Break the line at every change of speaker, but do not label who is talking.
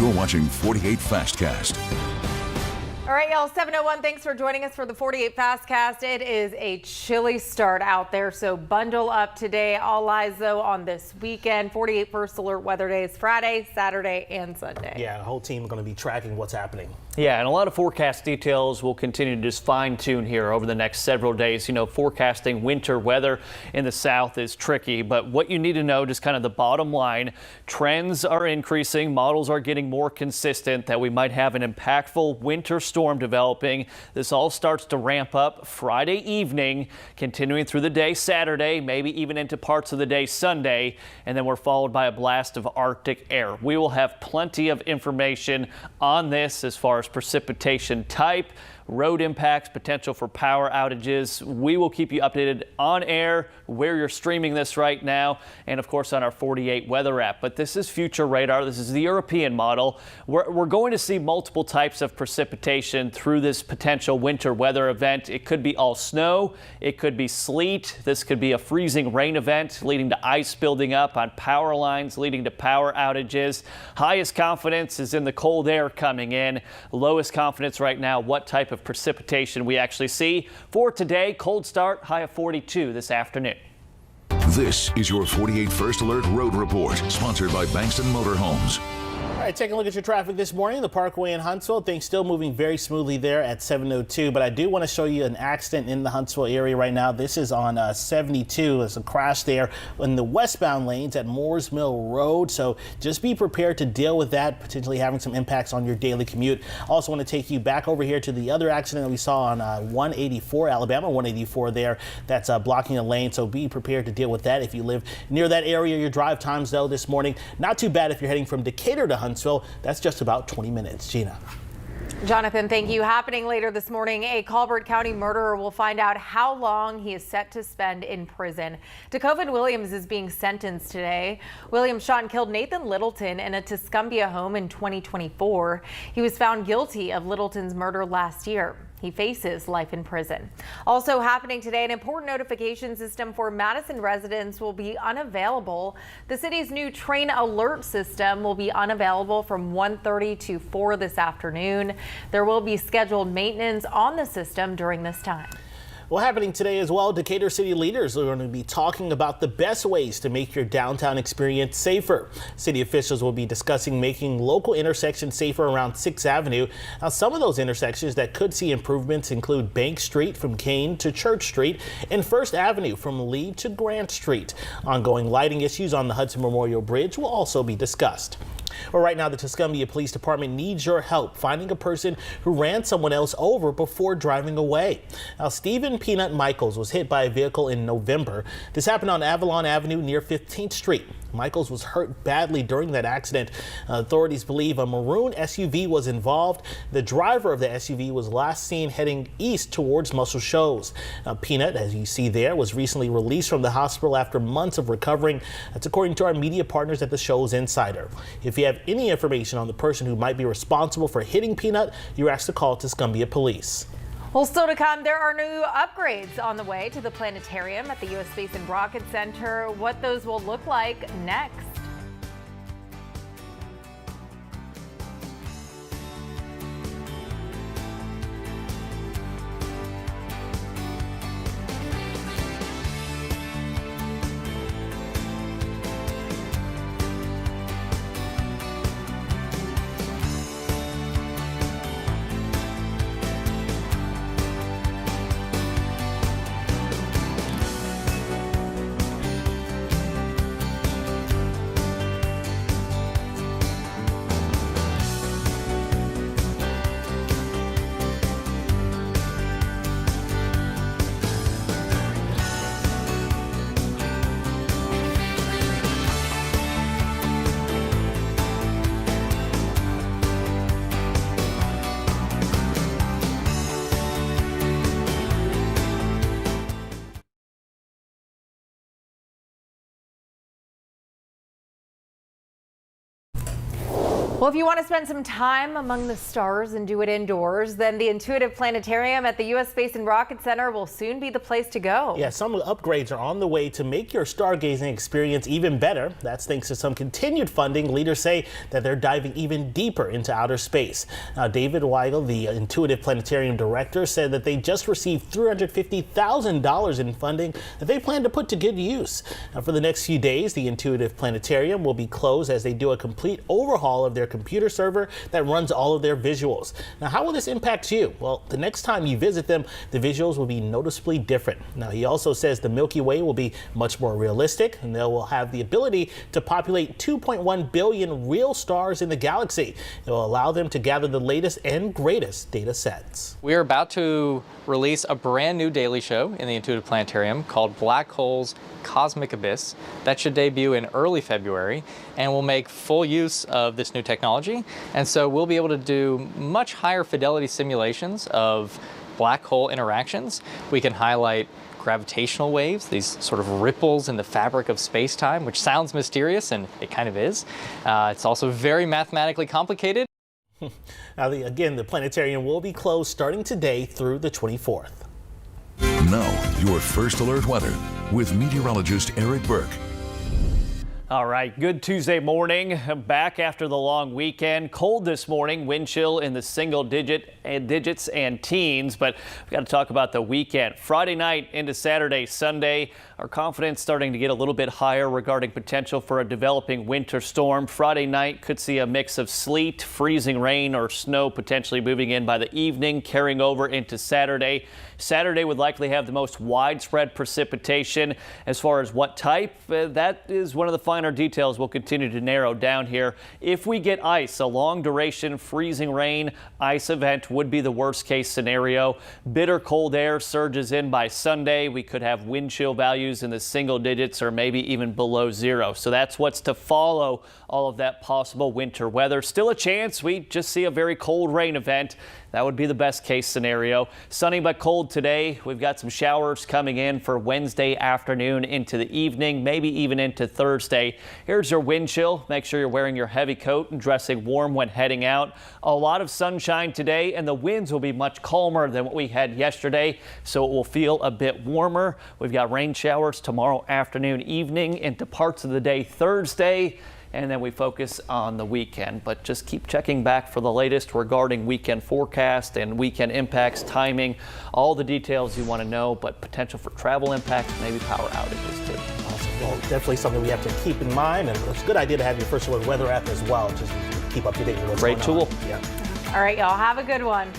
You're watching 48 Fastcast.
All right, y'all, 7:01. Thanks for joining us for the 48 Fastcast. It is a chilly start out there, so bundle up today. All eyes, though, on this weekend. 48 First Alert weather days Friday, Saturday, and Sunday.
Yeah, the whole team is going to be tracking what's happening.
Yeah, and a lot of forecast details will continue to just fine tune here over the next several days. You know, forecasting winter weather in the south is tricky, but what you need to know, just kind of the bottom line, trends are increasing, models are getting more consistent that we might have an impactful winter storm developing. This all starts to ramp up Friday evening, continuing through the day Saturday, maybe even into parts of the day Sunday, and then we're followed by a blast of Arctic air. We will have plenty of information on this as far as precipitation type, road impacts, potential for power outages. We will keep you updated on air, where you're streaming this right now, and of course on our 48 weather app. But this is future radar. This is the European model. We're going to see multiple types of precipitation through this potential winter weather event. It could be all snow. It could be sleet. This could be a freezing rain event leading to ice building up on power lines, leading to power outages. Highest confidence is in the cold air coming in. Lowest confidence right now, what type of precipitation we actually see. For today, cold start, high of 42 this afternoon.
This is your 48 First Alert Road Report, sponsored by Bankston Motorhomes.
All right, taking a look at your traffic this morning. The Parkway in Huntsville, things still moving very smoothly there at 7:02. But I do want to show you an accident in the Huntsville area right now. This is on 72. There's a crash there in the westbound lanes at Moores Mill Road. So just be prepared to deal with that, potentially having some impacts on your daily commute. Also want to take you back over here to the other accident that we saw on 184, Alabama 184 there. That's blocking a lane. So be prepared to deal with that if you live near that area. Your drive times, though, this morning, not too bad if you're heading from Decatur to Huntsville. That's just about 20 minutes. Gina.
Jonathan, thank you. Happening later this morning, a Colbert County murderer will find out how long he is set to spend in prison. DeCoven Williams is being sentenced today. Williams shot and killed Nathan Littleton in a Tuscumbia home in 2024. He was found guilty of Littleton's murder last year. He faces life in prison. Also happening today, an important notification system for Madison residents will be unavailable. The city's new train alert system will be unavailable from 1:30 to 4 this afternoon. There will be scheduled maintenance on the system during this time.
Well, happening today as well, Decatur city leaders are going to be talking about the best ways to make your downtown experience safer. City officials will be discussing making local intersections safer around 6th Avenue. Now, some of those intersections that could see improvements include Bank Street from Kane to Church Street and 1st Avenue from Lee to Grant Street. Ongoing lighting issues on the Hudson Memorial Bridge will also be discussed. Well, right now, the Tuscumbia Police Department needs your help finding a person who ran someone else over before driving away. Now, Stephen Peanut Michaels was hit by a vehicle in November. This happened on Avalon Avenue near 15th Street. Michaels was hurt badly during that accident. Authorities believe a maroon SUV was involved. The driver of the SUV was last seen heading east towards Muscle Shoals. Peanut, as you see there, was recently released from the hospital after months of recovering. That's according to our media partners at the Shoals Insider. If you have any information on the person who might be responsible for hitting Peanut, you're asked to call Tuscumbia Police.
Well, still to come, there are new upgrades on the way to the planetarium at the U.S. Space and Rocket Center. What those will look like next. Well, if you want to spend some time among the stars and do it indoors, then the Intuitive Planetarium at the U.S. Space and Rocket Center will soon be the place to go.
Yeah, some upgrades are on the way to make your stargazing experience even better. That's thanks to some continued funding. Leaders say that they're diving even deeper into outer space. Now, David Weigel, the Intuitive Planetarium director, said that they just received $350,000 in funding that they plan to put to good use. Now, for the next few days, the Intuitive Planetarium will be closed as they do a complete overhaul of their computer server that runs all of their visuals. Now, how will this impact you? Well, the next time you visit them, the visuals will be noticeably different. Now, he also says the Milky Way will be much more realistic, and they will have the ability to populate 2.1 billion real stars in the galaxy. It will allow them to gather the latest and greatest data sets.
We are about to release a brand new daily show in the Intuitive Planetarium called Black Holes Cosmic Abyss. That should debut in early February, and we'll make full use of this new technology. And so we'll be able to do much higher fidelity simulations of black hole interactions. We can highlight gravitational waves, these sort of ripples in the fabric of space-time, which sounds mysterious, and it kind of is. It's also very mathematically complicated.
Now, again, the planetarium will be closed starting today through the 24th.
Now, your First Alert weather with meteorologist Eric Burke.
All right, good Tuesday morning. Back after the long weekend. Cold this morning, wind chill in the single digits and teens, but we've got to talk about the weekend. Friday night into Saturday, Sunday, our confidence starting to get a little bit higher regarding potential for a developing winter storm. Friday night could see a mix of sleet, freezing rain, or snow potentially moving in by the evening, carrying over into Saturday. Saturday would likely have the most widespread precipitation. As far as what type, that is one of the finer details we'll continue to narrow down here. If we get ice, a long duration freezing rain ice event would be the worst case scenario. Bitter cold air surges in by Sunday. We could have wind chill values in the single digits or maybe even below zero. So that's what's to follow all of that possible winter weather. Still a chance we just see a very cold rain event. That would be the best case scenario. Sunny but cold today. We've got some showers coming in for Wednesday afternoon into the evening, maybe even into Thursday. Here's your wind chill. Make sure you're wearing your heavy coat and dressing warm when heading out. A lot of sunshine today, and the winds will be much calmer than what we had yesterday, so it will feel a bit warmer. We've got rain showers tomorrow afternoon, evening into parts of the day Thursday. And then we focus on the weekend, but just keep checking back for the latest regarding weekend forecast and weekend impacts, timing, all the details you want to know, but potential for travel impacts, maybe power outages too.
Awesome. Well, definitely something we have to keep in mind, and it's a good idea to have your First Alert weather app as well, just to keep up to date with what's
Great
going on.
tool.
Yeah.
All right, y'all, have a good one.